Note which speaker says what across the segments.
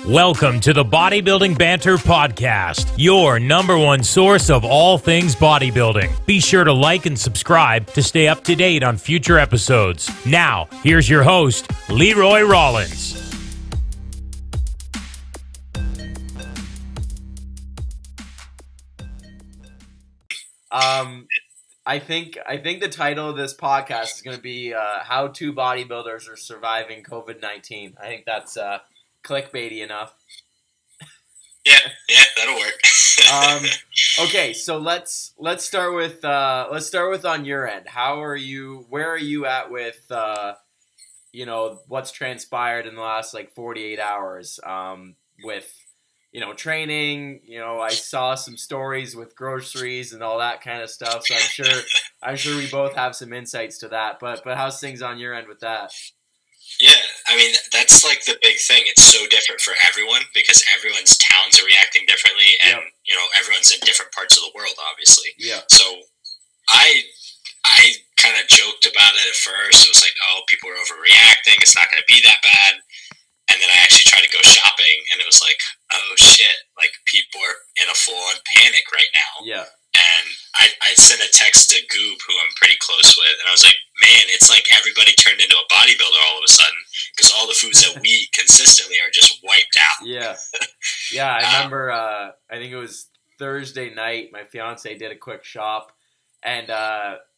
Speaker 1: Welcome to the Bodybuilding Banter podcast, your number one source of all things bodybuilding. Be sure to like and subscribe to stay up to date on future episodes. Now, here's your host, Leroy Rollins.
Speaker 2: I think the title of this podcast is going to be "How Two Bodybuilders Are Surviving COVID-19." I think that's clickbaity enough.
Speaker 3: Yeah, that'll work.
Speaker 2: Okay, so let's start with on your end. How are you? Where are you at with what's transpired in the last 48 hours with training? I saw some stories with groceries and all that kind of stuff. So I'm sure we both have some insights to that. But how's things on your end with that?
Speaker 3: Yeah, I mean, that's the big thing. It's so different for everyone because everyone's towns are reacting differently and, everyone's in different parts of the world, obviously.
Speaker 2: Yeah.
Speaker 3: So I kind of joked about it at first. It was like, oh, people are overreacting. It's not going to be that bad. And then I actually tried to go shopping and it was like, oh, shit. People are in a full-on panic right now.
Speaker 2: Yeah.
Speaker 3: And I sent a text to Goob, who I'm pretty close with, and I was like, man, it's like everybody turned into a bodybuilder all of a sudden because all the foods that we eat consistently are just wiped out.
Speaker 2: Yeah. Yeah, I remember, I think it was Thursday night, my fiance did a quick shop, and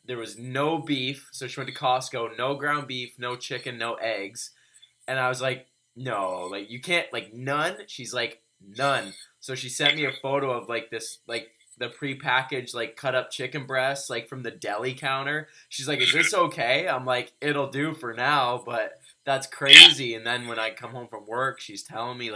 Speaker 2: there was no beef, so she went to Costco, no ground beef, no chicken, no eggs, and I was like, no, you can't, none? She's like, none. So she sent me a photo of, this, the prepackaged, cut up chicken breasts, from the deli counter. She's like, is this okay? I'm like, it'll do for now, but that's crazy. And then when I come home from work, she's telling me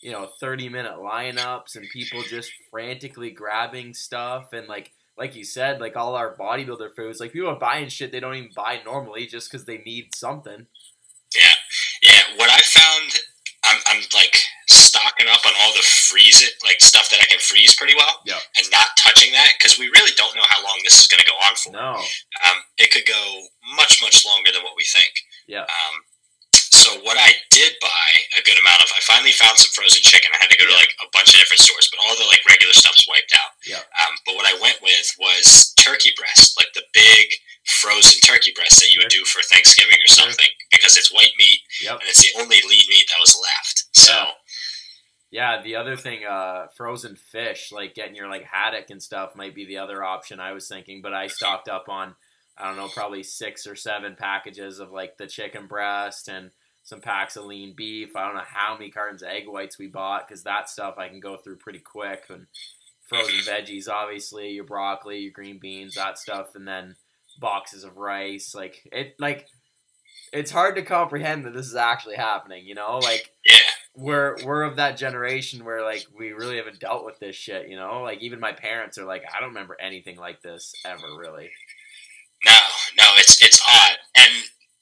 Speaker 2: 30-minute lineups and people just frantically grabbing stuff. And like you said, all our bodybuilder foods, people are buying shit they don't even buy normally just because they need something.
Speaker 3: Yeah. What I found, I'm stocking up on all the freeze it, stuff that I can freeze pretty well, and not touching that because we really don't know how long this is going to go on for.
Speaker 2: No,
Speaker 3: it could go much longer than what we think.
Speaker 2: Yeah.
Speaker 3: So what I did buy a good amount of, I finally found some frozen chicken. I had to go to a bunch of different stores, but all the regular stuff's wiped out.
Speaker 2: Yeah.
Speaker 3: But what I went with was turkey breast, the big frozen turkey breast that you would do for Thanksgiving or something, because it's white meat and it's the only lean meat that was left. So.
Speaker 2: Yeah, the other thing, frozen fish, getting your haddock and stuff might be the other option I was thinking, but I stocked up on, I don't know, probably 6 or 7 packages of the chicken breast and some packs of lean beef. I don't know how many cartons of egg whites we bought because that stuff I can go through pretty quick. And frozen veggies, obviously, your broccoli, your green beans, that stuff, and then boxes of rice. It's hard to comprehend that this is actually happening, We're of that generation where we really haven't dealt with this shit, even my parents are I don't remember anything like this ever, really.
Speaker 3: No, it's odd. And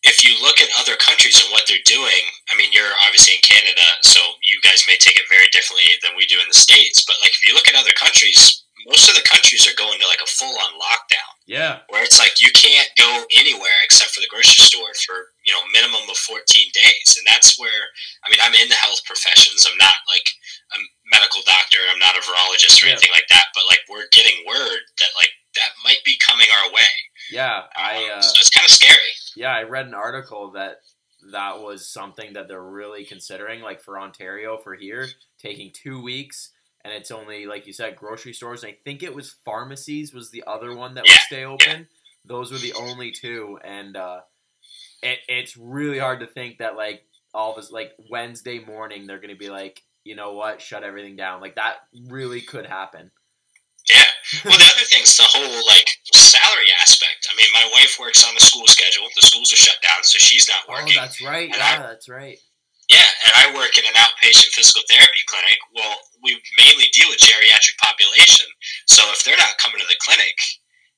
Speaker 3: if you look at other countries and what they're doing, I mean, you're obviously in Canada, so you guys may take it very differently than we do in the States. But if you look at other countries, most of the countries are going to a full-on lockdown.
Speaker 2: Yeah. Where
Speaker 3: it's you can't go anywhere except for the grocery store for, minimum of 14 days. And that's where, I mean, I'm in the health professions. I'm not a medical doctor. I'm not a virologist or anything like that. But we're getting word that that might be coming our way.
Speaker 2: Yeah.
Speaker 3: So it's kind of scary.
Speaker 2: Yeah. I read an article that was something that they're really considering, for Ontario, for here, taking 2 weeks. And it's only, like you said, grocery stores. And I think it was pharmacies was the other one that would stay open. Yeah. Those were the only two. And it's really hard to think that, all of us, Wednesday morning, they're going to be you know what, shut everything down. That really could happen.
Speaker 3: Yeah. Well, the other thing is the whole, salary aspect. I mean, my wife works on the school schedule. The schools are shut down, so she's not working.
Speaker 2: Oh, that's right. That's right.
Speaker 3: Yeah, and I work in an outpatient physical therapy clinic. Well, we mainly deal with geriatric population. So if they're not coming to the clinic,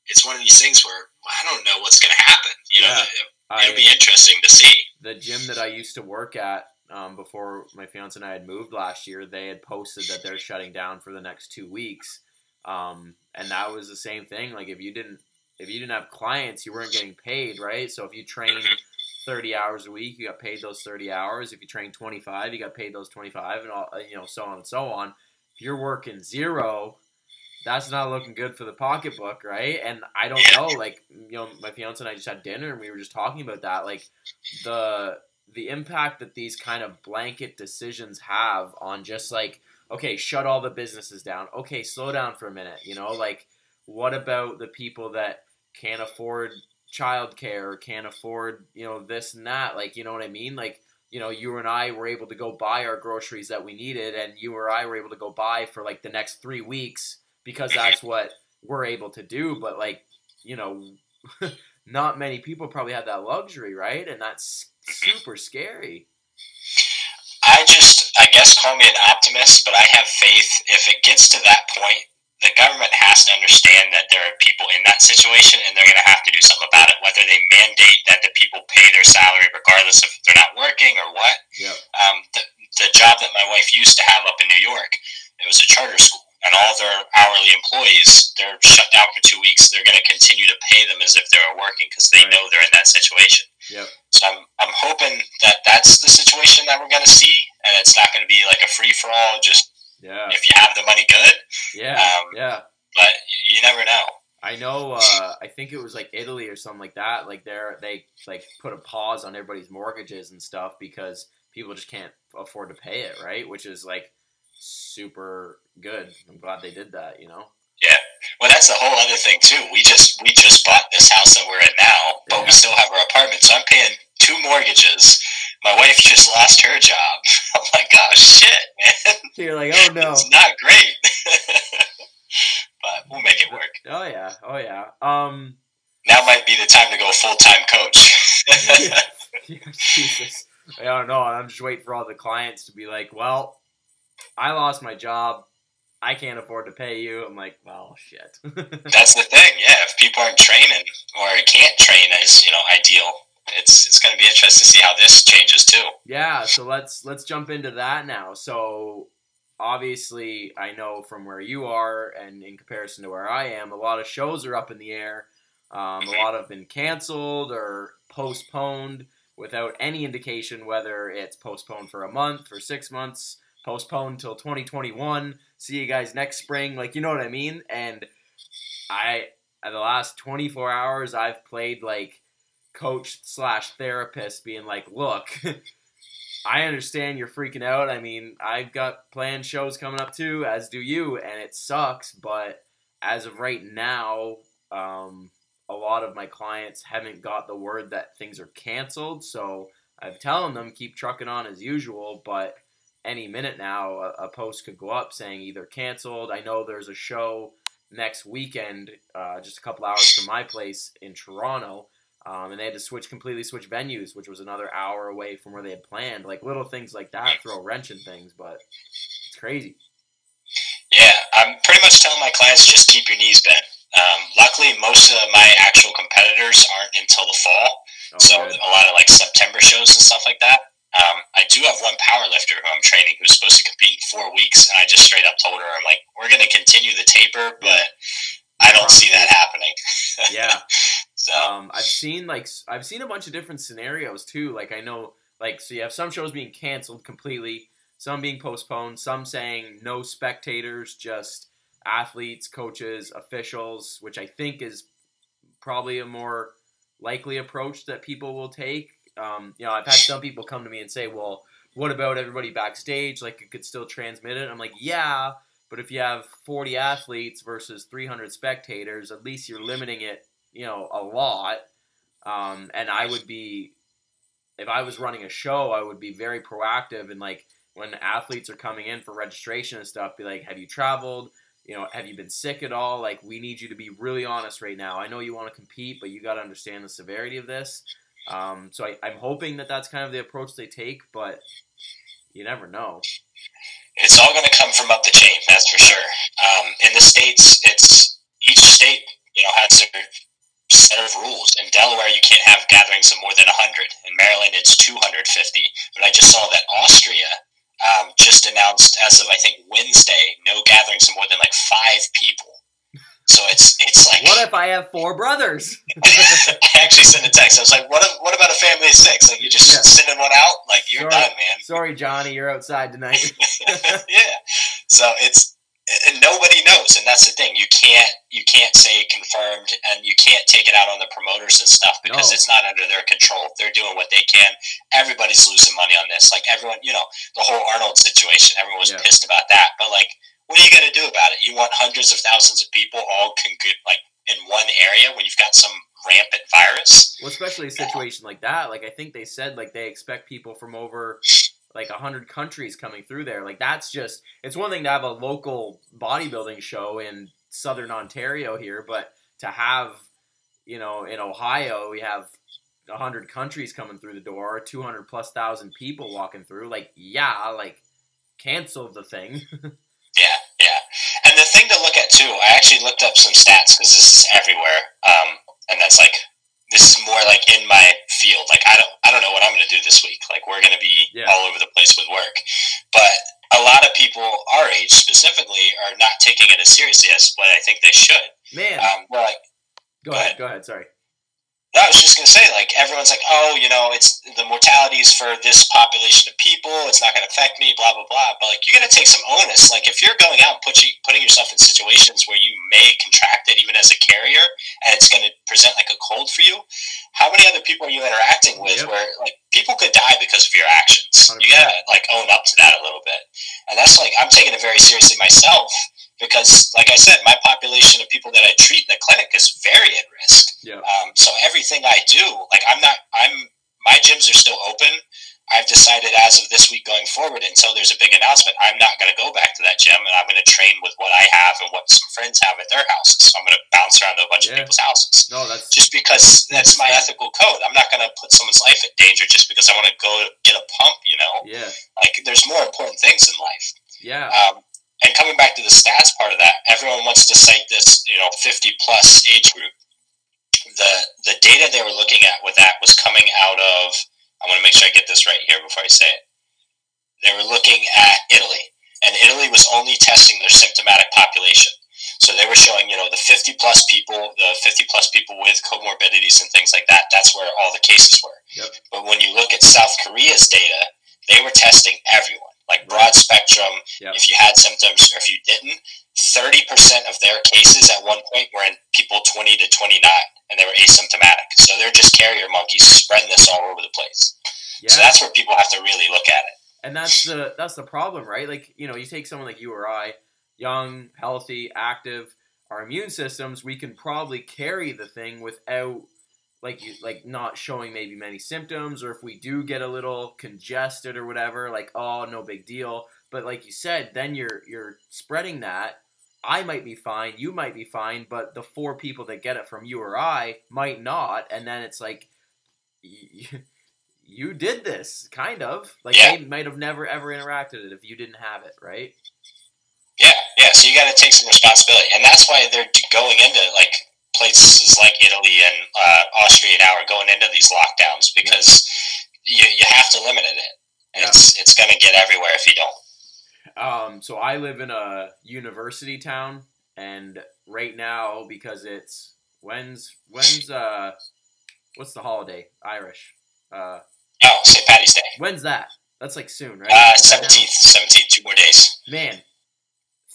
Speaker 3: it's one of these things where I don't know what's going to happen. It'll be interesting to see.
Speaker 2: The gym that I used to work at before my fiance and I had moved last year, they had posted that they're shutting down for the next 2 weeks. And that was the same thing. If you didn't have clients, you weren't getting paid, right? So if you trained 30 hours a week, you got paid those 30 hours. If you train 25, you got paid those 25, and all, so on and so on. If you're working 0, that's not looking good for the pocketbook, right? And I don't know, like, my fiance and I just had dinner, and we were just talking about that, like, the impact that these kind of blanket decisions have on just, like, okay, shut all the businesses down. Okay, slow down for a minute, like, what about the people that can't afford childcare or can't afford, this and that, like, you know what I mean? Like, you and I were able to go buy our groceries that we needed, and you or I were able to go buy for, like, the next 3 weeks because that's what we're able to do. But, like, not many people probably have that luxury, right? And that's super scary.
Speaker 3: I guess call me an optimist, but I have faith if it gets to that point, the government has to understand that there are people in that situation, and they're going to have to do something about it, whether they mandate that the people pay their salary regardless if they're not working or what.
Speaker 2: Yep.
Speaker 3: The job that my wife used to have up in New York, it was a charter school, and all their hourly employees, they're shut down for 2 weeks. They're going to continue to pay them as if they were working because they know they're in that situation.
Speaker 2: Yep.
Speaker 3: So I'm hoping that that's the situation that we're going to see, and it's not going to be like a free-for-all, just if you have the money, good.
Speaker 2: Yeah.
Speaker 3: But you never know.
Speaker 2: I know, I think it was like Italy or something like that. Like they like put a pause on everybody's mortgages and stuff because people just can't afford to pay it, right? Which is like super good. I'm glad they did that,
Speaker 3: Yeah. Well, that's the whole other thing too. We just bought this house that we're in now, but we still have our apartment. So I'm paying 2 mortgages. My wife just lost her job. I'm like, oh shit, man.
Speaker 2: You're like, oh no,
Speaker 3: it's not great. But we'll make it work.
Speaker 2: Oh yeah.
Speaker 3: Now might be the time to go full-time coach.
Speaker 2: Yeah, Jesus. I don't know. I'm just waiting for all the clients to be like, well, I lost my job. I can't afford to pay you. I'm like, well, shit.
Speaker 3: That's the thing. Yeah, if people aren't training or can't train as ideal, it's going to be interesting to see how this changes too.
Speaker 2: Yeah. So let's jump into that now. So obviously, I know from where you are and in comparison to where I am, a lot of shows are up in the air. A lot have been canceled or postponed without any indication whether it's postponed for a month, for 6 months, postponed till 2021. See you guys next spring. Like, you know what I mean? And in the last 24 hours, I've played like coach/therapist being like, look, I understand you're freaking out. I mean, I've got planned shows coming up too, as do you, and it sucks. But as of right now, a lot of my clients haven't got the word that things are canceled. So I'm telling them keep trucking on as usual, but any minute now, a post could go up saying either canceled. I know there's a show next weekend, just a couple hours from my place in Toronto, and they had to completely switch venues, which was another hour away from where they had planned. Like little things like that throw a wrench in things, but it's crazy.
Speaker 3: Yeah, I'm pretty much telling my clients just keep your knees bent. Luckily, most of my actual competitors aren't until the fall, so good. A lot of like September shows and stuff like that. I do have one powerlifter who I'm training who's supposed to compete in 4 weeks, and I just straight up told her, I'm like, we're going to continue the taper, but I don't see that happening.
Speaker 2: Yeah.
Speaker 3: So
Speaker 2: I've seen a bunch of different scenarios too. Like I know, like, so you have some shows being canceled completely, some being postponed, some saying no spectators, just athletes, coaches, officials, which I think is probably a more likely approach that people will take. I've had some people come to me and say, well, what about everybody backstage? Like, you could still transmit it. I'm like, yeah, but if you have 40 athletes versus 300 spectators, at least you're limiting it, a lot. And I would be, if I was running a show, I would be very proactive. And like, when athletes are coming in for registration and stuff, be like, have you traveled? Have you been sick at all? Like, we need you to be really honest right now. I know you want to compete, but you got to understand the severity of this. So I'm hoping that that's kind of the approach they take, but you never know.
Speaker 3: It's all going to come from up the chain, that's for sure. In the States, it's each state, has their set of rules. In Delaware, you can't have gatherings of more than 100. In Maryland, it's 250. But I just saw that Austria just announced as of, I think, Wednesday, no gatherings of more than like 5 people. So it's like,
Speaker 2: what if I have 4 brothers?
Speaker 3: I actually sent a text. I was like, what about a family of 6? Like, you're just sending one out? Like, you're done, man.
Speaker 2: Sorry, Johnny, you're outside tonight.
Speaker 3: Yeah. So and nobody knows, and that's the thing. You can't say confirmed, and you can't take it out on the promoters and stuff because it's not under their control. They're doing what they can. Everybody's losing money on this. Like, everyone, the whole Arnold situation, everyone was pissed about that. But, like, what are you going to do about it? You want hundreds of thousands of people all like in one area when you've got some rampant virus?
Speaker 2: Well, especially a situation like that. Like, I think they said, like, they expect people from over like 100 countries coming through there. Like, that's just, it's one thing to have a local bodybuilding show in Southern Ontario here, but to have, in Ohio, we have 100 countries coming through the door, 200,000+ people walking through. Like, cancel the thing.
Speaker 3: Yeah. And the thing to look at too, I actually looked up some stats because this is everywhere, and that's like, this is more like in my field. Like, I don't know what I'm going to do this week. Like, we're going to be all over the place with work. But a lot of people our age specifically are not taking it as seriously as what I think they should.
Speaker 2: Man. Go ahead. Sorry.
Speaker 3: No, I was just going to say, like, everyone's like, it's the mortalities for this population of people. It's not going to affect me, blah, blah, blah. But, like, you got to take some onus. Like, if you're going out and putting yourself in situations where you may contract it even as a carrier and it's going to present like a cold for you, how many other people are you interacting with where, like, people could die because of your actions? 100%. You got to, like, own up to that a little bit. And that's, like, I'm taking it very seriously myself. Because, like I said, my population of people that I treat in the clinic is very at risk.
Speaker 2: Yeah.
Speaker 3: So everything I do, like, my gyms are still open. I've decided as of this week going forward, until there's a big announcement, I'm not going to go back to that gym, and I'm going to train with what I have and what some friends have at their houses. So I'm going to bounce around to a bunch of people's houses.
Speaker 2: No, that's
Speaker 3: just because that's my ethical code. I'm not going to put someone's life in danger just because I want to go get a pump.
Speaker 2: Yeah.
Speaker 3: Like, there's more important things in life.
Speaker 2: Yeah.
Speaker 3: And coming back to the stats part of that, everyone wants to cite this, 50+ age group. The data they were looking at with that was coming out of, I want to make sure I get this right here before I say it. They were looking at Italy, and Italy was only testing their symptomatic population. So they were showing, the 50+ people with comorbidities and things like that. That's where all the cases were.
Speaker 2: Yep.
Speaker 3: But when you look at South Korea's data, they were testing everyone. Like, broad spectrum, if you had symptoms or if you didn't, 30% of their cases at one point were in people 20 to 29, and they were asymptomatic. So they're just carrier monkeys spreading this all over the place. Yeah. So that's where people have to really look at it.
Speaker 2: And that's the problem, right? Like, you take someone like you or I, young, healthy, active, our immune systems, we can probably carry the thing without not showing maybe many symptoms, or if we do get a little congested or whatever, like, oh, no big deal. But like you said, then you're spreading that. I might be fine, you might be fine, but the 4 people that get it from you or I might not, and then it's like, you did this, kind of. Like, they might have never ever interacted it if you didn't have it, right?
Speaker 3: Yeah. So you got to take some responsibility, and that's why they're going into, like, places like Italy and Austria now are going into these lockdowns because you have to limit it. And it's going to get everywhere if you don't.
Speaker 2: So I live in a university town, and right now, because it's when's what's the holiday? Irish.
Speaker 3: St. Paddy's Day.
Speaker 2: When's that? That's like soon, right?
Speaker 3: 17th, 2 more days.
Speaker 2: Man,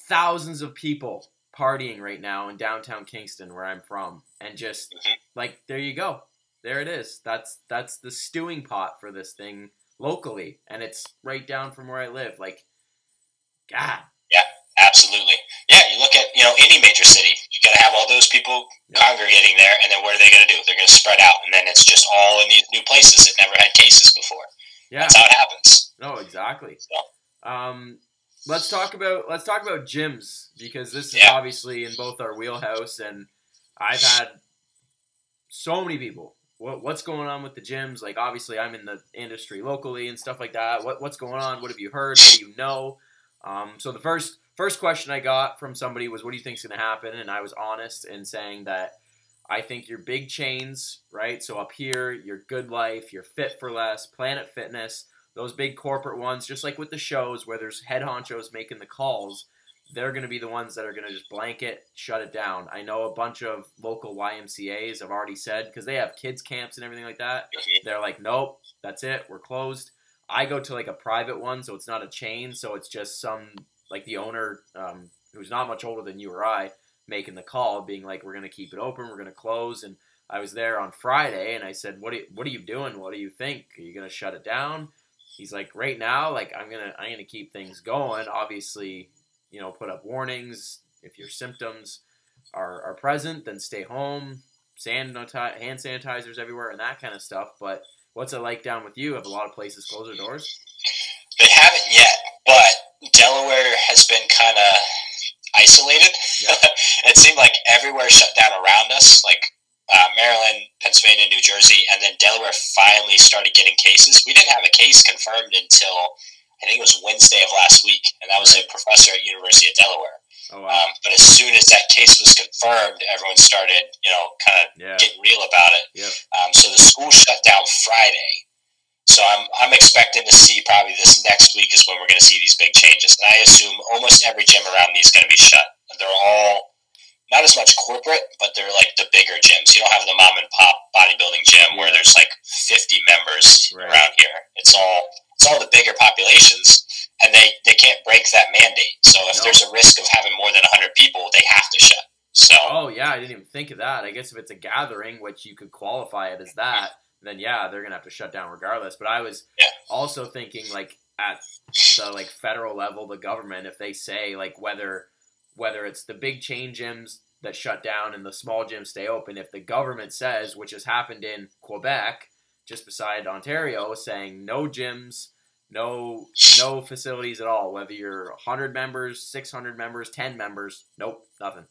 Speaker 2: thousands of people partying right now in downtown Kingston, where I'm from, and just like, there you go, there it is. That's the stewing pot for this thing locally, and it's right down from where I live. Like, God.
Speaker 3: Yeah, absolutely. Yeah, you look at any major city, you got to have all those people congregating there, and then what are they going to do? They're going to spread out, and then it's just all in these new places that never had cases before. Yeah, that's how it happens.
Speaker 2: No, exactly. So. Let's talk about gyms, because this is obviously in both our wheelhouse, and I've had so many people. What's going on with the gyms? Like, obviously, I'm in the industry locally and stuff like that. What's going on? What have you heard? What do you know? So the first question I got from somebody was, "What do you think is going to happen?" And I was honest in saying that I think your big chains, right? So up here, your Good Life, your Fit for Less, Planet Fitness. Those big corporate ones, just like with the shows where there's head honchos making the calls, they're going to be the ones that are going to just blanket shut it down. I know a bunch of local YMCAs have already said, because they have kids camps and everything like that, they're like, nope, that's it, we're closed. I go to like a private one, so it's not a chain, so it's just some, like the owner, who's not much older than you or I, making the call, being like, we're going to keep it open, we're going to close. And I was there on Friday, and I said, what are you doing? What do you think? Are you going to shut it down? He's like, right now, like, I'm gonna keep things going. Obviously, you know, put up warnings. If your symptoms are present, then stay home. Hand sanitizers everywhere and that kind of stuff. But what's it like down with you? Have a lot of places closed their doors?
Speaker 3: They haven't yet, but Delaware has been kind of isolated. Yep. It seemed like everywhere shut down around us, like Maryland, Pennsylvania, New Jersey, and then Delaware finally started getting cases. We didn't have a case confirmed until I think it was Wednesday of last week, and that was a professor at University of Delaware.
Speaker 2: Oh, wow.
Speaker 3: But as soon as that case was confirmed, everyone started, you know, kind of getting real about it.
Speaker 2: Yep.
Speaker 3: So the school shut down Friday. So I'm expecting to see probably this next week is when we're going to see these big changes. And I assume almost every gym around me is going to be shut. They're all not as much corporate, but they're like the bigger gyms. You don't have the mom and pop bodybuilding gym where there's like 50 members around here. It's all the bigger populations, and they can't break that mandate. So if there's a risk of having more than 100 people, they have to shut. So
Speaker 2: I didn't even think of that. I guess if it's a gathering, which you could qualify it as that, then they're gonna have to shut down regardless. But I was also thinking, like, at the like federal level, the government, if they say like whether it's the big chain gyms that shut down and the small gyms stay open, if the government says, which has happened in Quebec, just beside Ontario, saying no gyms, no facilities at all, whether you're 100 members, 600 members, 10 members, nope, nothing.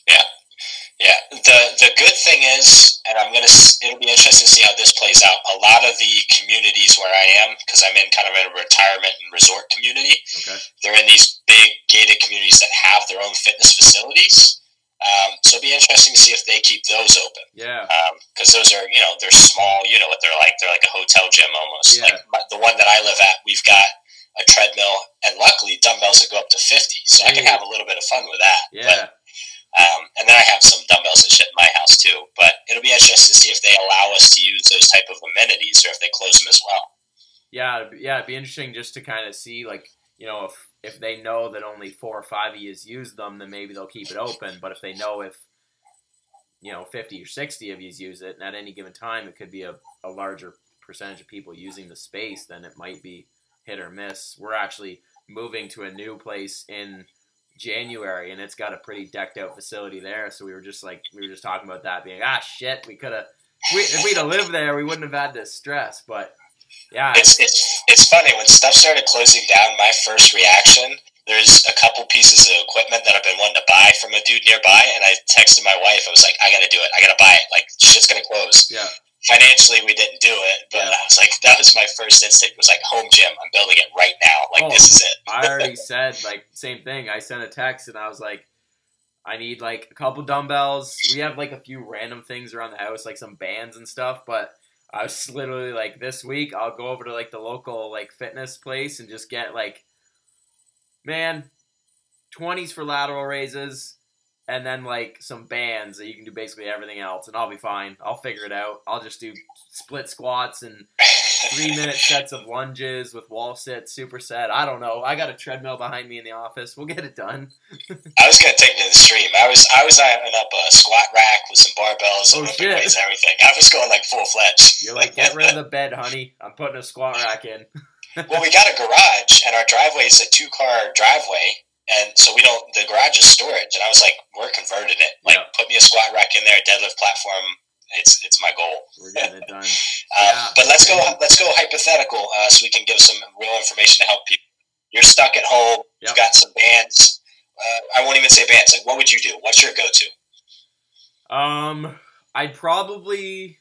Speaker 3: Yeah. The good thing is, and it'll be interesting to see how this plays out. A lot of the communities where I am, because I'm in kind of a retirement and resort community, they're in these big gated communities that have their own fitness facilities. So it'll be interesting to see if they keep those open.
Speaker 2: Yeah.
Speaker 3: Because those are, you know, they're small. You know what they're like. They're like a hotel gym almost.
Speaker 2: Yeah.
Speaker 3: Like the one that I live at, we've got a treadmill and luckily dumbbells that go up to 50. So I can have a little bit of fun with that.
Speaker 2: Yeah.
Speaker 3: But, and then I have some dumbbells and shit in my house too. But it'll be interesting to see if they allow us to use those type of amenities or if they close them as well.
Speaker 2: Yeah, it'd be interesting just to kind of see, like, you know, if they know that only 4 or 5 of you use them, then maybe they'll keep it open. But if they know if, you know, 50 or 60 of you use it, and at any given time it could be a larger percentage of people using the space, then it might be hit or miss. We're actually moving to a new place in January, and it's got a pretty decked out facility there. So we were just talking about that, being shit, we could have, if we'd have lived there, we wouldn't have had this stress. But yeah,
Speaker 3: it's funny when stuff started closing down. My first reaction, there's a couple pieces of equipment that I've been wanting to buy from a dude nearby, and I texted my wife. I was like, I gotta do it. I gotta buy it. Like, shit's gonna close.
Speaker 2: Yeah.
Speaker 3: Financially, we didn't do it, but I was like, that was my first instinct. Was like, home gym. I'm building it right now. Like, this is it.
Speaker 2: I already said, like, same thing. I sent a text and I was like, I need like a couple dumbbells. We have like a few random things around the house, like some bands and stuff. But I was literally like, this week I'll go over to like the local like fitness place and just get like, 20s for lateral raises. And then, like, some bands that you can do basically everything else. And I'll be fine. I'll figure it out. I'll just do split squats and 3-minute sets of lunges with wall sits, superset. I don't know. I got a treadmill behind me in the office. We'll get it done.
Speaker 3: I was going to take it to the stream. I was ironing up a squat rack with some barbells, Olympic weights, everything. I was going, like, full-fledged.
Speaker 2: You're like, get rid of the bed, honey. I'm putting a squat rack in.
Speaker 3: Well, we got a garage, and our driveway is a 2-car driveway. And so the garage is storage, and I was like, we're converting it. Like, put me a squat rack in there, deadlift platform. It's my goal.
Speaker 2: We're getting it done.
Speaker 3: But let's go hypothetical, so we can give some real information to help people. You're stuck at home. You've got some bands. I won't even say bands. Like, what would you do? What's your go-to?
Speaker 2: I'd probably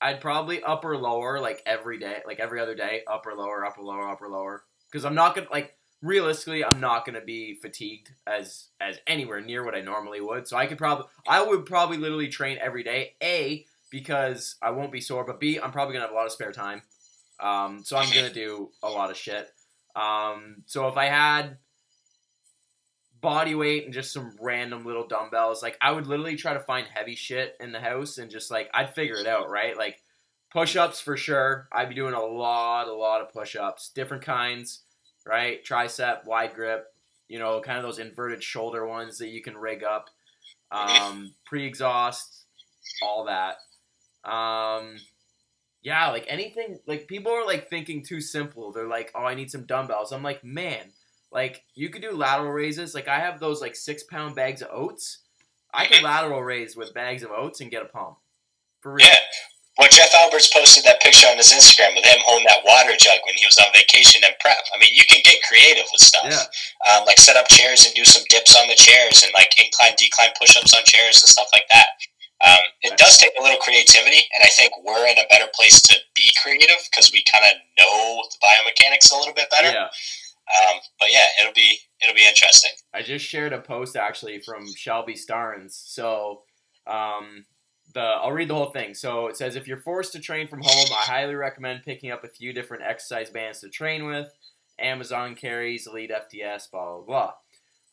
Speaker 2: upper lower, like every day, like every other day, upper lower, upper lower, upper lower. Because I'm not gonna realistically, I'm not going to be fatigued as anywhere near what I normally would. So I would probably literally train every day. A, because I won't be sore, but B, I'm probably going to have a lot of spare time. So I'm going to do a lot of shit. So if I had body weight and just some random little dumbbells. Like, I would literally try to find heavy shit in the house and just, like, I'd figure it out, right? Like, push-ups for sure. I'd be doing a lot of push-ups. Different kinds, right? Tricep, wide grip, you know, kind of those inverted shoulder ones that you can rig up. Pre-exhaust, all that. Yeah, like, anything, like, people are, like, thinking too simple. They're like, oh, I need some dumbbells. I'm like, man, like, you could do lateral raises. Like, I have those, like, 6-pound bags of oats. I could lateral raise with bags of oats and get a pump. For real.
Speaker 3: Yeah. Well, Jeff Alberts posted that picture on his Instagram with him holding that water jug when he was on vacation and prep. I mean, you can get creative with stuff. Yeah. Like, set up chairs and do some dips on the chairs and, like, incline, decline push-ups on chairs and stuff like that. It does take a little creativity, and I think we're in a better place to be creative because we kind of know the biomechanics a little bit better.
Speaker 2: Yeah.
Speaker 3: But yeah, it'll be interesting.
Speaker 2: I just shared a post actually from Shelby Starnes. So I'll read the whole thing. So it says, if you're forced to train from home, I highly recommend picking up a few different exercise bands to train with. Amazon carries, Elite FTS, blah, blah,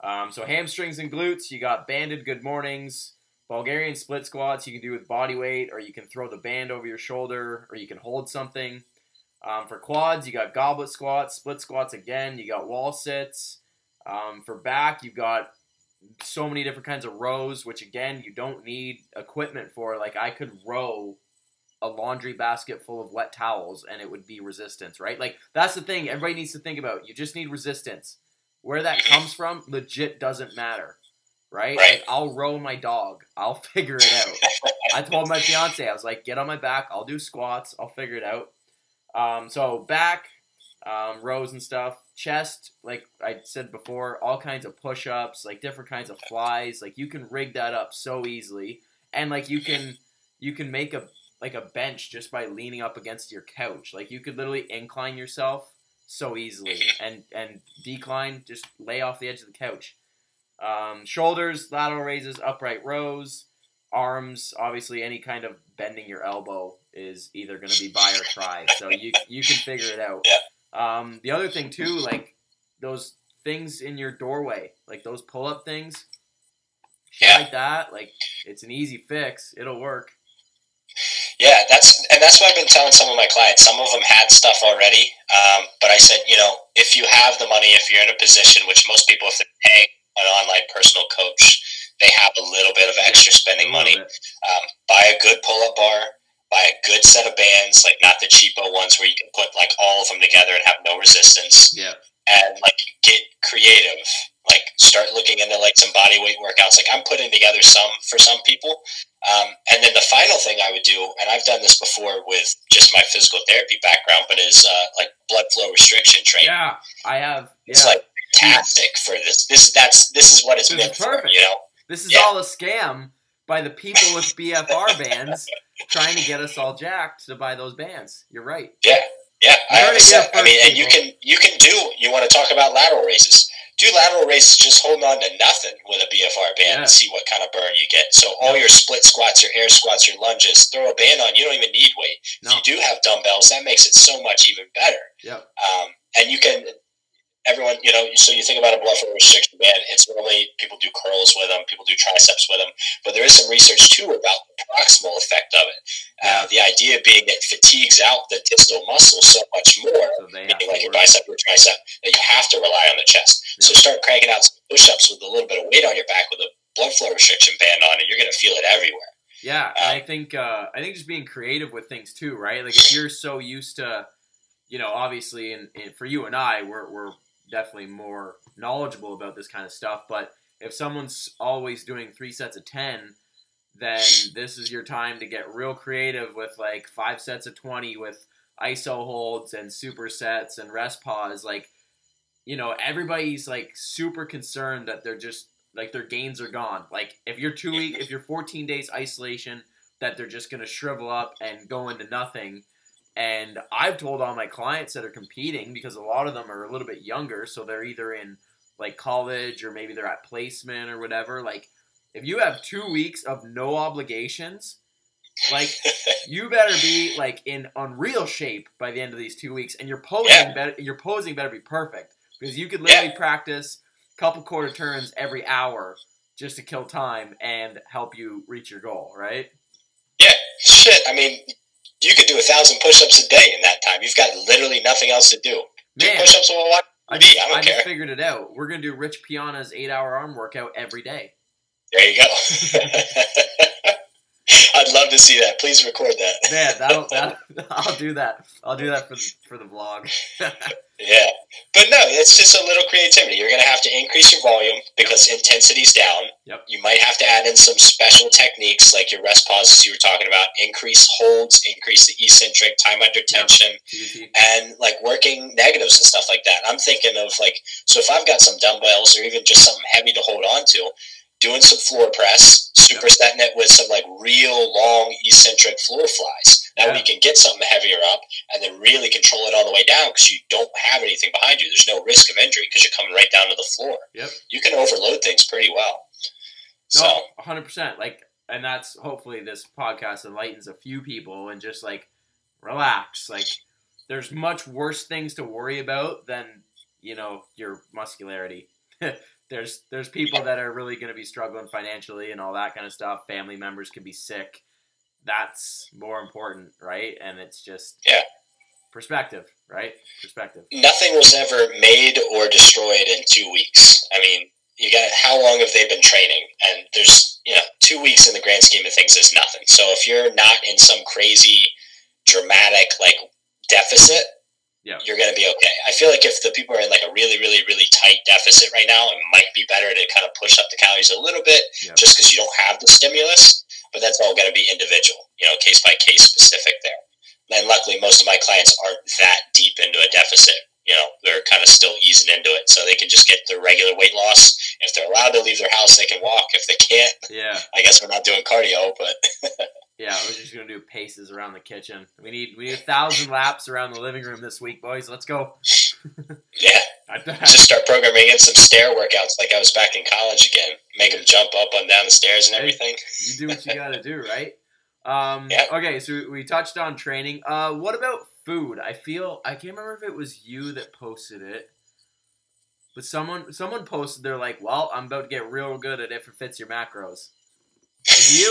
Speaker 2: blah. So hamstrings and glutes, you got banded good mornings. Bulgarian split squats you can do with body weight, or you can throw the band over your shoulder, or you can hold something. For quads, you got goblet squats, split squats again, you got wall sits. For back, you've got so many different kinds of rows, which again, you don't need equipment for. Like, I could row a laundry basket full of wet towels and it would be resistance, right? Like, that's the thing everybody needs to think about. You just need resistance. Where that comes from, legit doesn't matter. Right? Like, I'll row my dog. I'll figure it out. I told my fiance, I was like, get on my back. I'll do squats. I'll figure it out. So back, rows and stuff. Chest, like I said before, all kinds of push-ups, like different kinds of flies. Like, you can rig that up so easily. And, like, you can make a bench just by leaning up against your couch. Like, you could literally incline yourself so easily and decline, just lay off the edge of the couch. Shoulders, lateral raises, upright rows. Arms, obviously any kind of bending your elbow is either going to be buy or try. So you can figure it out. The other thing too, like those things in your doorway, like those pull-up things, shit like that, like it's an easy fix. It'll work.
Speaker 3: Yeah, that's what I've been telling some of my clients. Some of them had stuff already, but I said, you know, if you have the money, if you're in a position, which most people, if they're paying an online personal coach, they have a little bit of extra spending money. Buy a good pull-up bar, buy a good set of bands, like not the cheapo ones where you can put like all of them together and have no resistance.
Speaker 2: Yeah.
Speaker 3: And like get creative. Like start looking into like some body weight workouts. Like I'm putting together some for some people. And then the final thing I would do, and I've done this before with just my physical therapy background, but is like blood flow restriction training.
Speaker 2: Yeah, I have.
Speaker 3: It's like fantastic for this. This is what it's meant for, you know?
Speaker 2: This is all a scam by the people with BFR bands trying to get us all jacked to buy those bands. You're right.
Speaker 3: Yeah. I have a set. I mean, and you want to talk about lateral raises. Do lateral raises just holding on to nothing with a BFR band and see what kind of burn you get. So all your split squats, your air squats, your lunges, throw a band on. You don't even need weight. If you do have dumbbells, that makes it so much even better.
Speaker 2: Yep.
Speaker 3: And you can, everyone, you know, so you think about a blood flow restriction band, it's normally people do curls with them, people do triceps with them, but there is some research too about the proximal effect of it. The idea being that it fatigues out the distal muscle so much more, meaning like your bicep or tricep, that you have to rely on the chest. So start cranking out some push-ups with a little bit of weight on your back with a blood flow restriction band on, and you're going to feel it everywhere.
Speaker 2: Yeah, and I think just being creative with things too, right? Like if you're so used to, you know, obviously, and for you and I, we're definitely more knowledgeable about this kind of stuff, but if someone's always doing 3 sets of 10, then this is your time to get real creative with like 5 sets of 20 with iso holds and supersets and rest pause. Like, you know, everybody's like super concerned that they're just like their gains are gone. Like if you're 14 days isolation, that they're just going to shrivel up and go into nothing. And I've told all my clients that are competing, because a lot of them are a little bit younger, so they're either in like college or maybe they're at placement or whatever. Like if you have 2 weeks of no obligations, like you better be like in unreal shape by the end of these 2 weeks, and your posing better be perfect, because you could literally practice couple quarter turns every hour just to kill time and help you reach your goal, right?
Speaker 3: Yeah, shit. I mean, you could do 1,000 push-ups a day in that time. You've got literally nothing else to do. Do push-ups while watching TV. I don't care. I
Speaker 2: just figured it out. We're going to do Rich Piana's 8-hour arm workout every day.
Speaker 3: There you go. I'd love to see that. Please record that.
Speaker 2: Man, I'll do that. I'll do that for the vlog.
Speaker 3: Yeah. But no, it's just a little creativity. You're going to have to increase your volume because intensity's down.
Speaker 2: Yep.
Speaker 3: You might have to add in some special techniques like your rest pauses you were talking about, increase holds, increase the eccentric, time under tension, and like working negatives and stuff like that. I'm thinking of like, so if I've got some dumbbells or even just something heavy to hold on to, doing some floor press, supersetting it with some like real long eccentric floor flies. That way you can get something heavier up and then really control it all the way down because you don't have anything behind you. There's no risk of injury because you're coming right down to the floor.
Speaker 2: Yep.
Speaker 3: You can overload things pretty well.
Speaker 2: No, 100%. Like, and that's hopefully this podcast enlightens a few people and just like relax. Like, there's much worse things to worry about than, you know, your muscularity. There's people that are really going to be struggling financially and all that kind of stuff. Family members could be sick. That's more important, right? And it's just perspective, right? Perspective.
Speaker 3: Nothing was ever made or destroyed in 2 weeks. I mean, you got how long have they been training? And there's 2 weeks in the grand scheme of things is nothing. So if you're not in some crazy, dramatic like deficit, you're going to be okay. I feel like if the people are in like a really, really, really tight deficit right now, it might be better to kind of push up the calories a little bit just because you don't have the stimulus. But that's all going to be individual, case by case specific there. And luckily, most of my clients aren't that deep into a deficit. They're kind of still easing into it, so they can just get their regular weight loss. If they're allowed to leave their house, they can walk. If they can't, I guess we're not doing cardio, but
Speaker 2: yeah, we're just gonna do paces around the kitchen. We need 1,000 laps around the living room this week, boys. Let's go.
Speaker 3: Just start programming in some stair workouts like I was back in college again. Make them jump up and down the stairs and everything.
Speaker 2: You do what you gotta do, right? Okay, so we touched on training. What about food? I can't remember if it was you that posted it, but someone posted, they're like, well, I'm about to get real good at if it fits your macros. Was you?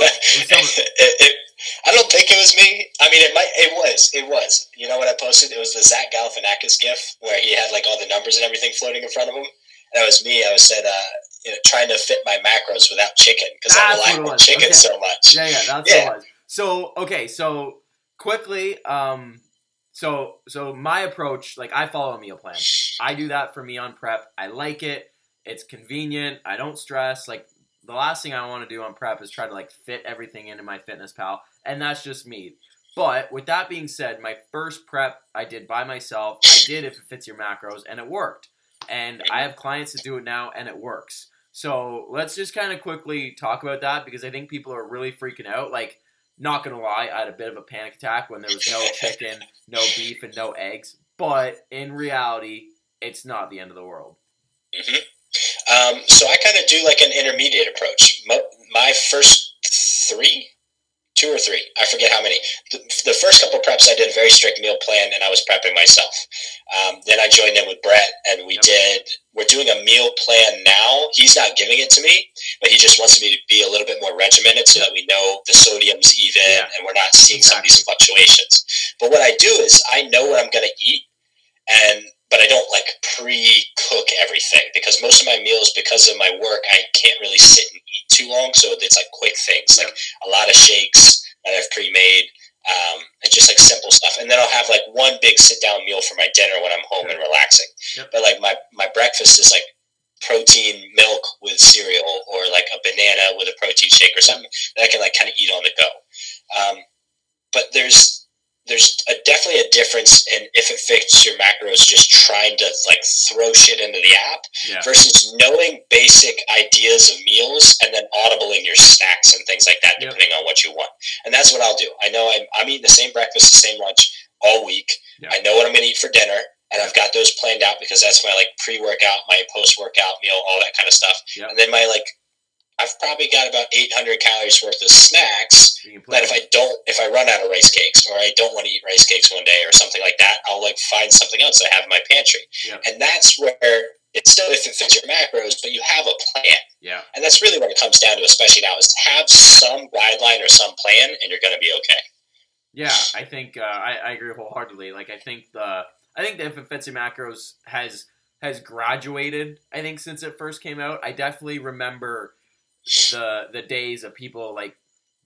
Speaker 3: I don't think it was me. I mean, it was. You know what I posted? It was the Zach Galifianakis gif where he had like all the numbers and everything floating in front of him. That was me. I said, trying to fit my macros without chicken because I like chicken so much.
Speaker 2: Yeah, that's what it was. So quickly, so my approach, like I follow a meal plan. I do that for me on prep. I like it. It's convenient. I don't stress. Like the last thing I want to do on prep is try to like fit everything into my Fitness Pal, and that's just me. But with that being said, my first prep I did by myself. I did if it fits your macros, and it worked. And I have clients that do it now, and it works. So let's just kind of quickly talk about that because I think people are really freaking out. Like, not going to lie, I had a bit of a panic attack when there was no chicken, no beef, and no eggs. But in reality, it's not the end of the world.
Speaker 3: Mm-hmm. So I kind of do like an intermediate approach. My first 2 or 3, I forget how many. The first couple preps I did a very strict meal plan and I was prepping myself. Then I joined in with Brett and we're doing a meal plan now. He's not giving it to me, but he just wants me to be a little bit more regimented so that we know the sodium's even and we're not seeing some of these fluctuations. But what I do is I know what I'm going to eat but I don't like pre-cook everything because most of my meals, because of my work, I can't really sit and eat too long. So it's like quick things, like a lot of shakes that I've pre-made, and just like simple stuff. And then I'll have like one big sit-down meal for my dinner when I'm home and relaxing. But like my breakfast is like protein milk with cereal or like a banana with a protein shake or something that I can like kind of eat on the go. But there's definitely a difference in if it fits your macros, just trying to like throw shit into the app versus knowing basic ideas of meals and then audibling your snacks and things like that, depending on what you want. And that's what I'll do. I know I'm eating the same breakfast, the same lunch all week. I know what I'm going to eat for dinner. And I've got those planned out because that's my like pre-workout, my post-workout meal, all that kind of stuff. And then I've probably got about 800 calories worth of snacks that if I run out of rice cakes or I don't want to eat rice cakes one day or something like that, I'll like find something else I have in my pantry. And that's where it still, if it fits your macros, but you have a plan.
Speaker 2: Yeah.
Speaker 3: And that's really what it comes down to, especially now, is to have some guideline or some plan, and you're going to be okay.
Speaker 2: Yeah, I think I agree wholeheartedly. Like, I think the FNC Macros has graduated, I think, since it first came out. I definitely remember the days of people, like,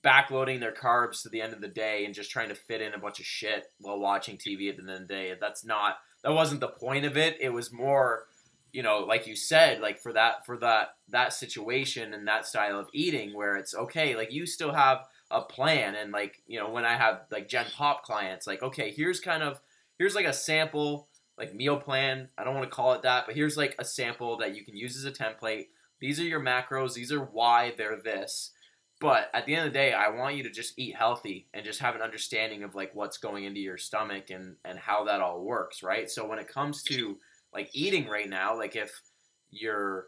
Speaker 2: backloading their carbs to the end of the day and just trying to fit in a bunch of shit while watching TV at the end of the day. That wasn't the point of it. It was more, like you said, like for that situation and that style of eating where it's okay, like you still have a plan. And like, when I have like Gen Pop clients, like, okay, here's like a sample, like meal plan. I don't want to call it that, but here's like a sample that you can use as a template. These are your macros. These are why they're this. But at the end of the day, I want you to just eat healthy and just have an understanding of like what's going into your stomach and how that all works, right? So when it comes to like eating right now, like if you're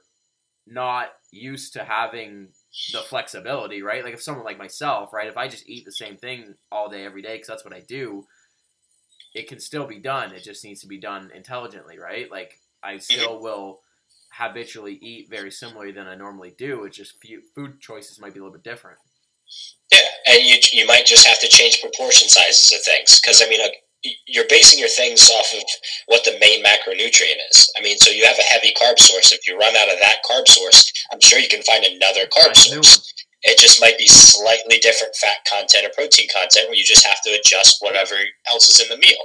Speaker 2: not used to having the flexibility, right? Like if someone like myself, right? If I just eat the same thing all day, every day, because that's what I do, it can still be done. It just needs to be done intelligently, right? Like I still will habitually eat very similarly than I normally do. It's just food choices might be a little bit different.
Speaker 3: Yeah, and you might just have to change proportion sizes of things, because I mean, you're basing your things off of what the main macronutrient is. I mean, so you have a heavy carb source. If you run out of that carb source, I'm sure you can find another carb source. It just might be slightly different fat content or protein content, where you just have to adjust whatever else is in the meal.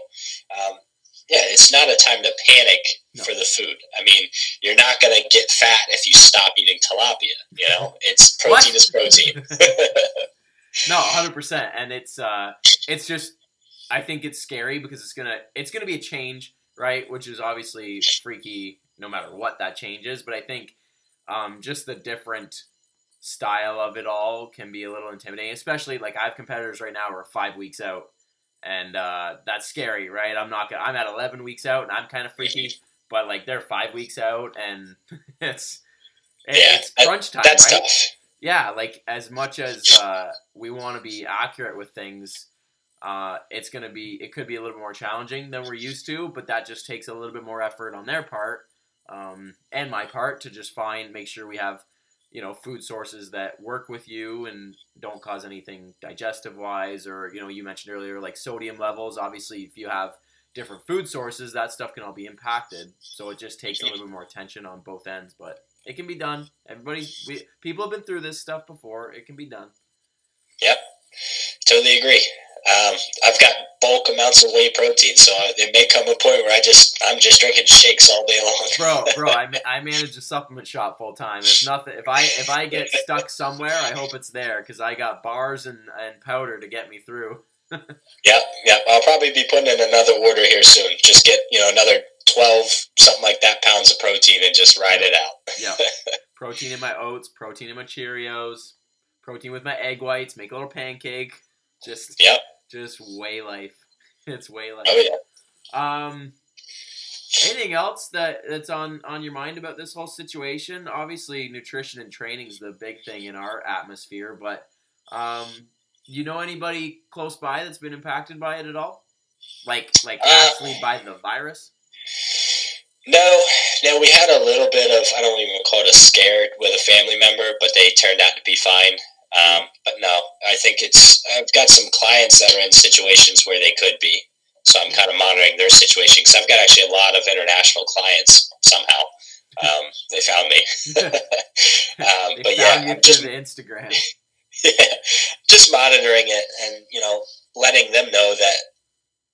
Speaker 3: Yeah, it's not a time to panic for the food. I mean, you're not going to get fat if you stop eating tilapia. It's protein is protein.
Speaker 2: No, 100%. And it's just, I think it's scary because it's gonna be a change, right? Which is obviously freaky no matter what that change is. But I think just the different style of it all can be a little intimidating, especially like I have competitors right now who are 5 weeks out. And that's scary, right? I'm at 11 weeks out, and I'm kind of freaky, but like they're 5 weeks out, and it's crunch time,
Speaker 3: that's
Speaker 2: right?
Speaker 3: Tough.
Speaker 2: Yeah, like as much as we want to be accurate with things, it could be a little more challenging than we're used to, but that just takes a little bit more effort on their part, and my part to just make sure we have food sources that work with you and don't cause anything digestive wise, or, you mentioned earlier, like sodium levels. Obviously, if you have different food sources, that stuff can all be impacted. So it just takes a little bit more attention on both ends, but it can be done. People have been through this stuff before. It can be done. Yep.
Speaker 3: Totally agree. I've got bulk amounts of whey protein, so there may come a point where I'm just drinking shakes all day long.
Speaker 2: bro, I manage a supplement shop full time. If I get stuck somewhere, I hope it's there, because I got bars and powder to get me through.
Speaker 3: Yep. I'll probably be putting in another order here soon. Just get another 12 something like that pounds of protein and just ride it out.
Speaker 2: Yeah, protein in my oats, protein in my Cheerios, protein with my egg whites. Make a little pancake. Just way life. It's way life.
Speaker 3: Oh yeah.
Speaker 2: Anything else that's on your mind about this whole situation? Obviously, nutrition and training is the big thing in our atmosphere, but anybody close by that's been impacted by it at all? Like actually by the virus?
Speaker 3: No, we had a little bit of, I don't even call it a scared with a family member, but they turned out to be fine. But no, I think I've got some clients that are in situations where they could be. So I'm kind of monitoring their situation, because I've got actually a lot of international clients somehow. They found me.
Speaker 2: They found you through the Instagram.
Speaker 3: Yeah, just monitoring it and, letting them know that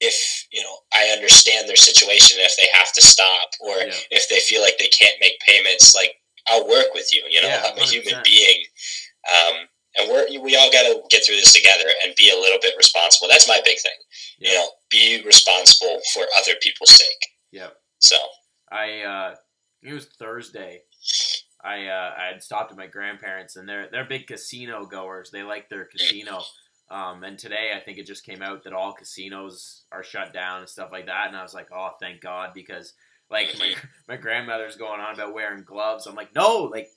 Speaker 3: if, I understand their situation, if they have to stop, or if they feel like they can't make payments, like, I'll work with you. I'm a human being. And we all got to get through this together and be a little bit responsible. That's my big thing. Yeah. Be responsible for other people's sake.
Speaker 2: Yeah.
Speaker 3: So
Speaker 2: it was Thursday. I had stopped at my grandparents, and they're big casino goers. They like their casino. And today I think it just came out that all casinos are shut down and stuff like that. And I was like, oh, thank God, because like my grandmother's going on about wearing gloves. I'm like, no, like,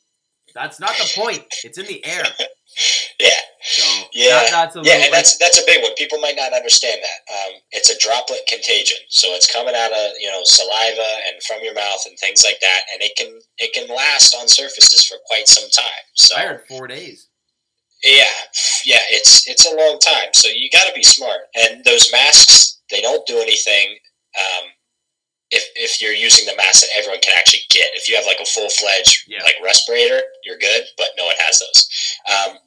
Speaker 2: that's not the point. It's in the air.
Speaker 3: Yeah.
Speaker 2: So,
Speaker 3: Yeah,
Speaker 2: that's a
Speaker 3: and that's a big one. People might not understand that. It's a droplet contagion, so it's coming out of saliva and from your mouth and things like that, and it can last on surfaces for quite some time. So
Speaker 2: I heard 4 days.
Speaker 3: Yeah, it's a long time. So you got to be smart. And those masks, they don't do anything. If you're using the mask that everyone can actually get, if you have like a full-fledged like respirator, you're good, but no one has those.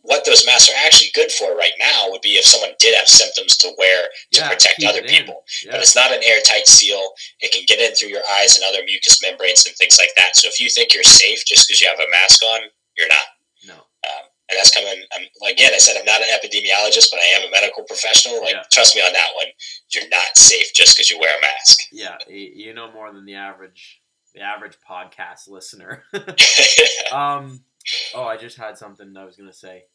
Speaker 3: What those masks are actually good for right now would be if someone did have symptoms to wear to protect other people. But it's not an airtight seal. It can get in through your eyes and other mucous membranes and things like that. So if you think you're safe just because you have a mask on, you're not.
Speaker 2: No.
Speaker 3: And that's coming. Again, I said I'm not an epidemiologist, but I am a medical professional. Trust me on that one. You're not safe just because you wear a mask.
Speaker 2: Yeah, you know more than the average podcast listener. I just had something I was gonna say.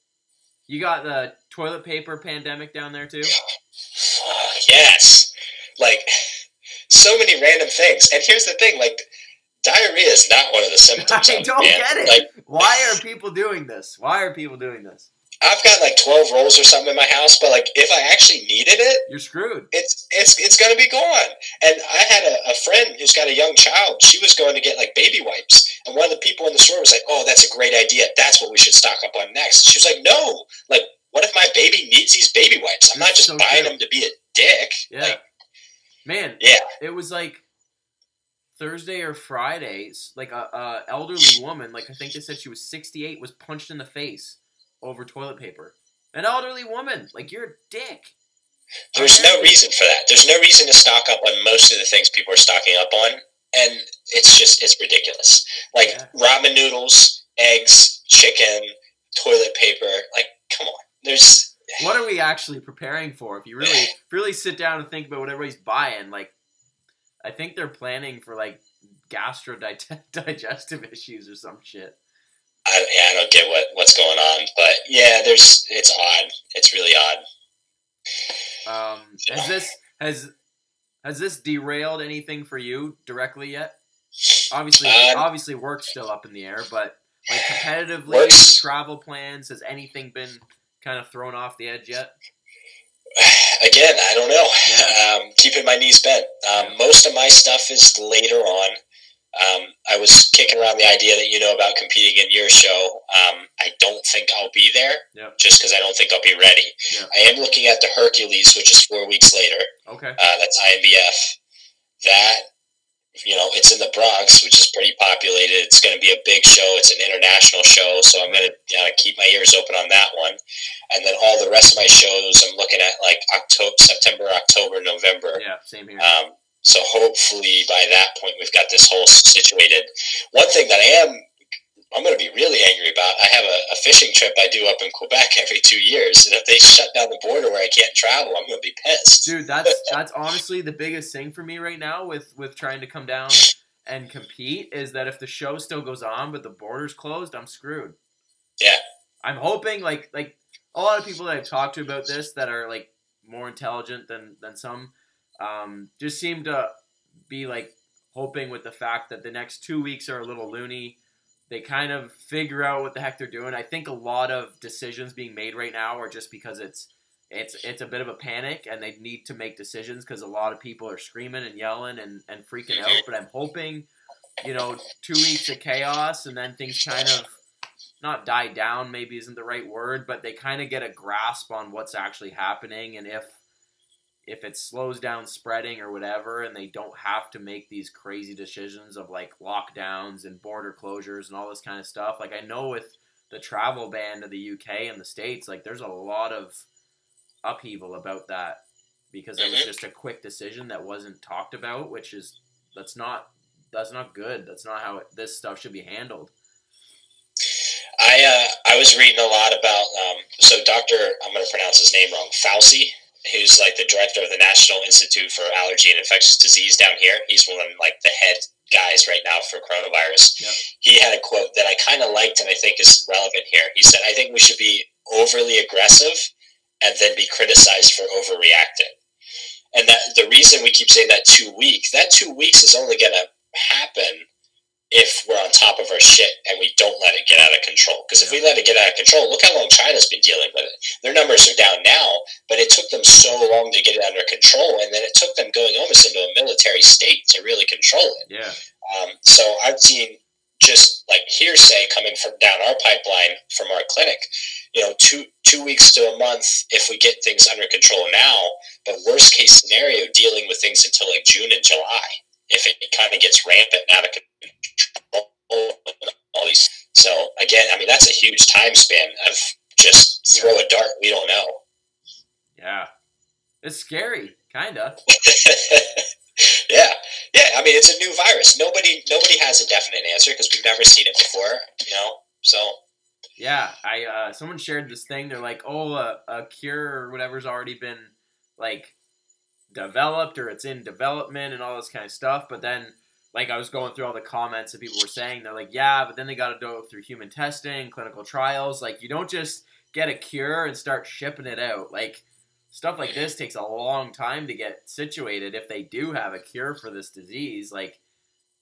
Speaker 2: You got the toilet paper pandemic down there too?
Speaker 3: Yes. Like so many random things. And here's the thing, like diarrhea is not one of the symptoms.
Speaker 2: I don't get it. Like, why are people doing this? I've
Speaker 3: got like 12 rolls or something in my house, but like if I actually needed it,
Speaker 2: you're screwed.
Speaker 3: It's going to be gone. And I had a friend who's got a young child. She was going to get like baby wipes, and one of the people in the store was like, "Oh, that's a great idea. That's what we should stock up on next." She was like, "No, like what if my baby needs these baby wipes? I'm not just buying them to be a dick."
Speaker 2: Yeah,
Speaker 3: like,
Speaker 2: man.
Speaker 3: Yeah,
Speaker 2: it was like Thursday or Fridays, like a elderly woman, like I think they said she was 68, was punched in the face over toilet paper. An elderly woman, like you're a dick.
Speaker 3: There's no reason for that. There's no reason to stock up on most of the things people are stocking up on, and it's ridiculous. Like ramen noodles, eggs, chicken, toilet paper. Like, come on.
Speaker 2: What are we actually preparing for? If you really sit down and think about what everybody's buying, like. I think they're planning for like digestive issues or some shit.
Speaker 3: I don't get what's going on, but yeah, it's odd. It's really odd.
Speaker 2: Has this derailed anything for you directly yet? Obviously, work's still up in the air, but like competitively, travel plans, has anything been kind of thrown off the edge yet?
Speaker 3: Again, I don't know. Keeping my knees bent. Most of my stuff is later on. I was kicking around the idea that about competing in your show. I don't think I'll be there just because I don't think I'll be ready. Yep. I am looking at the Hercules, which is 4 weeks later.
Speaker 2: Okay.
Speaker 3: That's INBF. That, it's in the Bronx, which is pretty populated. It's going to be a big show. It's an international show, so I'm going to keep my ears open on that one. And then all the rest of my shows, I'm looking at like September, October, November.
Speaker 2: Yeah, same here.
Speaker 3: So hopefully by that point we've got this whole situated. One thing that I'm going to be really angry about, I have a fishing trip I do up in Quebec every 2 years, and if they shut down the border where I can't travel, I'm going to be pissed.
Speaker 2: Dude, that's honestly the biggest thing for me right now with trying to come down and compete is that if the show still goes on but the border's closed, I'm screwed.
Speaker 3: Yeah.
Speaker 2: I'm hoping like a lot of people that I've talked to about this that are like more intelligent than some just seem to be like hoping with the fact that the next 2 weeks are a little loony. They kind of figure out what the heck they're doing. I think a lot of decisions being made right now are just because it's a bit of a panic and they need to make decisions because a lot of people are screaming and yelling and freaking out. But I'm hoping, 2 weeks of chaos and then things kind of not die down maybe isn't the right word, but they kind of get a grasp on what's actually happening and if it slows down spreading or whatever, and they don't have to make these crazy decisions of like lockdowns and border closures and all this kind of stuff. Like I know with the travel ban to the UK and the States, like there's a lot of upheaval about that because it was just a quick decision that wasn't talked about, that's not good. That's not how this stuff should be handled.
Speaker 3: I was reading a lot about, so Dr. I'm going to pronounce his name wrong, Fauci, who's like the director of the National Institute for Allergy and Infectious Disease down here. He's one of like the head guys right now for coronavirus. Yep. He had a quote that I kind of liked and I think is relevant here. He said, "I think we should be overly aggressive and then be criticized for overreacting." And that the reason we keep saying that 2 weeks is only going to happen if we're on top of our shit and we don't let it get out of control. Because if we let it get out of control, look how long China's been dealing with it. Their numbers are down now, but it took them so long to get it under control, and then it took them going almost into a military state to really control it.
Speaker 2: Yeah.
Speaker 3: So I've seen just like hearsay coming from down our pipeline from our clinic, 2 weeks to a month if we get things under control now, but worst case scenario dealing with things until like June and July if it kind of gets rampant and out of control. All these. So again, I mean, that's a huge time span of just throw a dart. We don't know.
Speaker 2: Yeah. It's scary, kind of.
Speaker 3: Yeah. I mean, it's a new virus. Nobody has a definite answer because we've never seen it before. So.
Speaker 2: Yeah, someone shared this thing. They're like, "Oh, a cure or whatever's already been like developed, or it's in development, and all this kind of stuff." But then, like, I was going through all the comments that people were saying. They're like, "Yeah, but then they got to go through human testing, clinical trials. Like, you don't just get a cure and start shipping it out. Like, stuff like this takes a long time to get situated. If they do have a cure for this disease, like,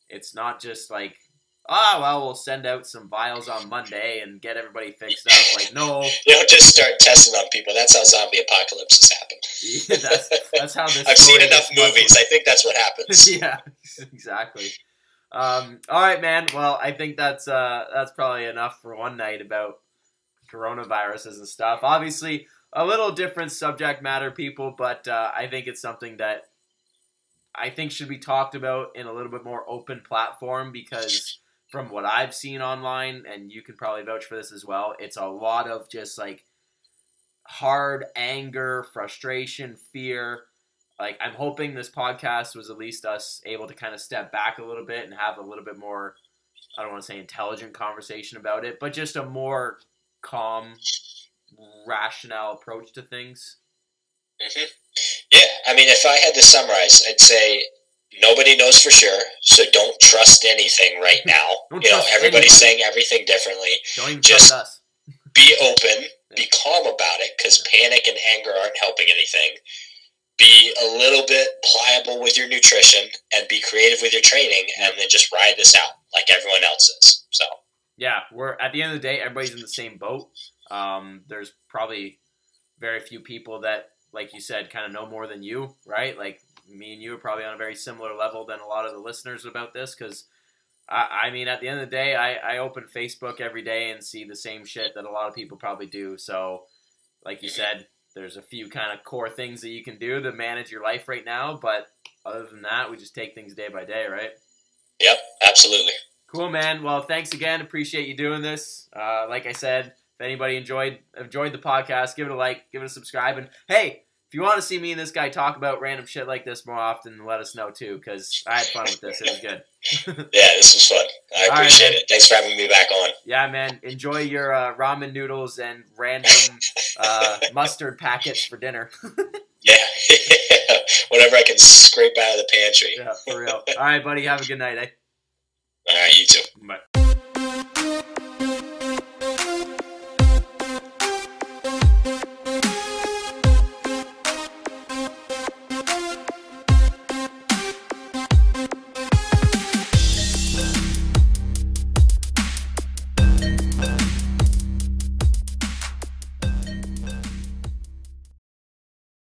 Speaker 2: it's not just like." We'll send out some vials on Monday and get everybody fixed up. Like, no.
Speaker 3: You don't just start testing on people. That's how zombie apocalypses happen.
Speaker 2: Yeah, that's how this.
Speaker 3: I've seen enough movies. I think that's what happens.
Speaker 2: Yeah, exactly. All right, man. Well, I think that's probably enough for one night about coronaviruses and stuff. Obviously, a little different subject matter, people, but I think it's something that I think should be talked about in a little bit more open platform because from what I've seen online, and you can probably vouch for this as well, it's a lot of just like hard anger, frustration, fear. Like, I'm hoping this podcast was at least us able to kind of step back a little bit and have a little bit more, I don't want to say intelligent conversation about it, but just a more calm, rationale approach to things.
Speaker 3: Mm-hmm. Yeah, I mean, if I had to summarize, I'd say nobody knows for sure, so don't trust anything right now. Everybody's saying everything differently.
Speaker 2: Don't even
Speaker 3: just
Speaker 2: trust us.
Speaker 3: Be open, be calm about it, because panic and anger aren't helping anything. Be a little bit pliable with your nutrition and be creative with your training, and then just ride this out like everyone else is. So
Speaker 2: yeah, we're at the end of the day, everybody's in the same boat. There's probably very few people that, like you said, kind of know more than you, right? Like, me and you are probably on a very similar level than a lot of the listeners about this, because, I mean, at the end of the day, I open Facebook every day and see the same shit that a lot of people probably do. So, like you said, there's a few kind of core things that you can do to manage your life right now, but other than that, we just take things day by day, right?
Speaker 3: Yep, absolutely.
Speaker 2: Cool, man. Well, thanks again. Appreciate you doing this. Like I said, if anybody enjoyed the podcast, give it a like, give it a subscribe, and hey, if you want to see me and this guy talk about random shit like this more often, let us know too, because I had fun with this. It was good.
Speaker 3: Yeah, this was fun. I appreciate it. Thanks for having me back on.
Speaker 2: Yeah, man. Enjoy your ramen noodles and random mustard packets for dinner.
Speaker 3: Yeah. Whatever I can scrape out of the pantry.
Speaker 2: Yeah, for real. All right, buddy. Have a good night, eh?
Speaker 3: All right, you too.
Speaker 2: Bye.